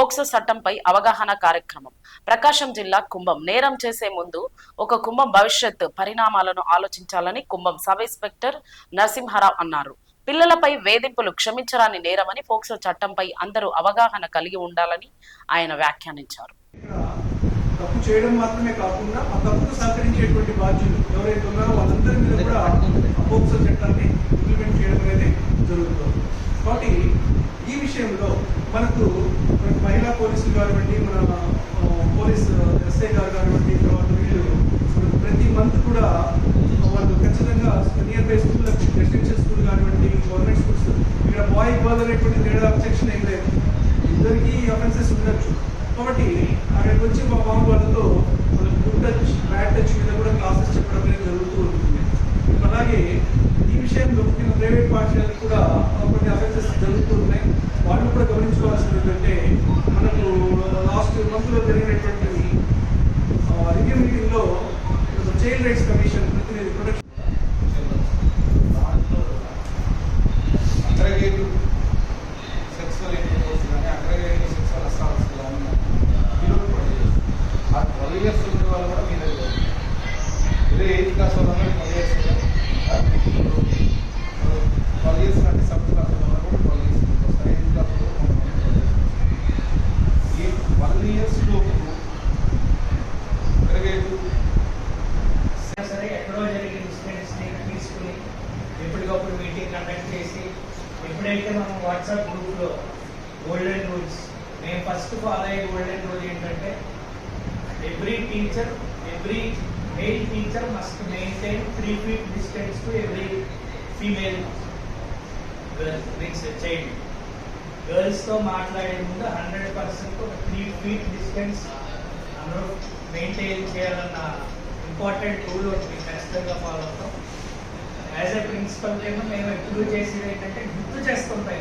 POCSO చట్టంపై అవగాహన కార్యక్రమం. ప్రకాశం జిల్లా కుంభం. నేరం చేసే ముందు ఒక కుంభం భవిష్యత్ పరిణామాలను ఆలోచించాలని కుంభం సబ్ ఇన్స్పెక్టర్ నరసింహారావు అన్నారు. పిల్లలపై వేధింపులు క్షమించరాని నేరమని, పోక్సో చట్టంపై అందరూ అవగాహన కలిగి ఉండాలని ఆయన వ్యాఖ్యానించారు. తప్పు చేయడం మాత్రమే కాకుండా ఆ తప్పుకు సహకరించేటువంటి బాధ్యులు ఎవరైతే ఉన్నారో వాళ్ళందరి మీద కూడా పోక్సో చట్టాన్ని ఇంప్లిమెంట్ చేయడం అనేది జరుగుతుంది. కాబట్టి ఈ విషయంలో మనకు మహిళా పోలీసులు కానివ్వండి, మన పోలీస్ ఎస్ఐ గారు కానివ్వండి, తర్వాత వీళ్ళు ప్రతి మంత్ కూడా వాళ్ళు ఖచ్చితంగా near by school, residential school కానివ్వండి, గవర్నమెంట్ స్కూల్స్, ఇక్కడ బాయ్ గర్ల్ అనేటువంటి తేడా సెక్షన్ ఏం లేదు, ఇద్దరికి అఫెన్సెస్ ఉండొచ్చు. కాబట్టి అక్కడికి వచ్చి మా బాబు వాళ్ళతో మనకు గుడ్ టచ్, బ్యాడ్ టచ్ మీద కూడా క్లాసెస్ చెప్పడం అనేది జరుగుతూ ఉంటుంది. అలాగే ఈ విషయంలో ముఖ్యంగా ప్రైవేట్ పాఠశాలకు కూడా కొన్ని అఫెన్సెస్ జరుగుతూ ఉన్నాయి. వాళ్ళు కూడా గమనించుకోవాల్సింది ఏంటంటే, మనకు లాస్ట్ మంత్లో జరిగినటువంటి రివ్యూ మీటింగ్లో చైల్డ్ రైట్స్ కమిషన్ ప్రతినిధి ప్రొటెక్షన్ అగ్రగేటివ్ సెక్సువల్ ఇంటర్కోర్స్ కానీ అగ్రగేటివ్ సెక్సువల్ అసాల్ట్స్ కానీ ఈరోజు ఆ 12 years ఉండే వాళ్ళు కూడా మీ దగ్గర ఇదే ఏజ్ క్లాస్ వాళ్ళందరూ 12 years 12 years అంటే సబ్ క్లాస్ వాళ్ళు కూడా 12 years వస్తారు. ఏజ్ క్లాస్ ఈ 12 years లోపు అగ్రగేటివ్ సరే ఎక్కడో జరిగిన ఇన్సిడెంట్స్ని తీసుకుని ఎప్పటికప్పుడు మీటింగ్ కండక్ట్ చేసి, ఎప్పుడైతే మనం వాట్సాప్ గ్రూప్లో గోల్డెన్ రూల్స్, మేము ఫస్ట్ ఫాలో అయ్యే గోల్డెన్ రూల్ ఏంటంటే every teacher, every male teacher must maintain 3 feet distance to every female child. గర్ల్స్తో మాట్లాడే ముందు 100% ఒక 3 feet డిస్టెన్స్ అందరూ మెయింటైన్ చేయాలన్న ఇంపార్టెంట్ రూల్ ఒకటి ఖచ్చితంగా ఫాలో అవుతాం. యాజ్ ఎ ప్రిన్సిపల్ కింద మేము ఎప్పుడు చేసేది ఏంటంటే గుర్తు చేస్తుంటాం.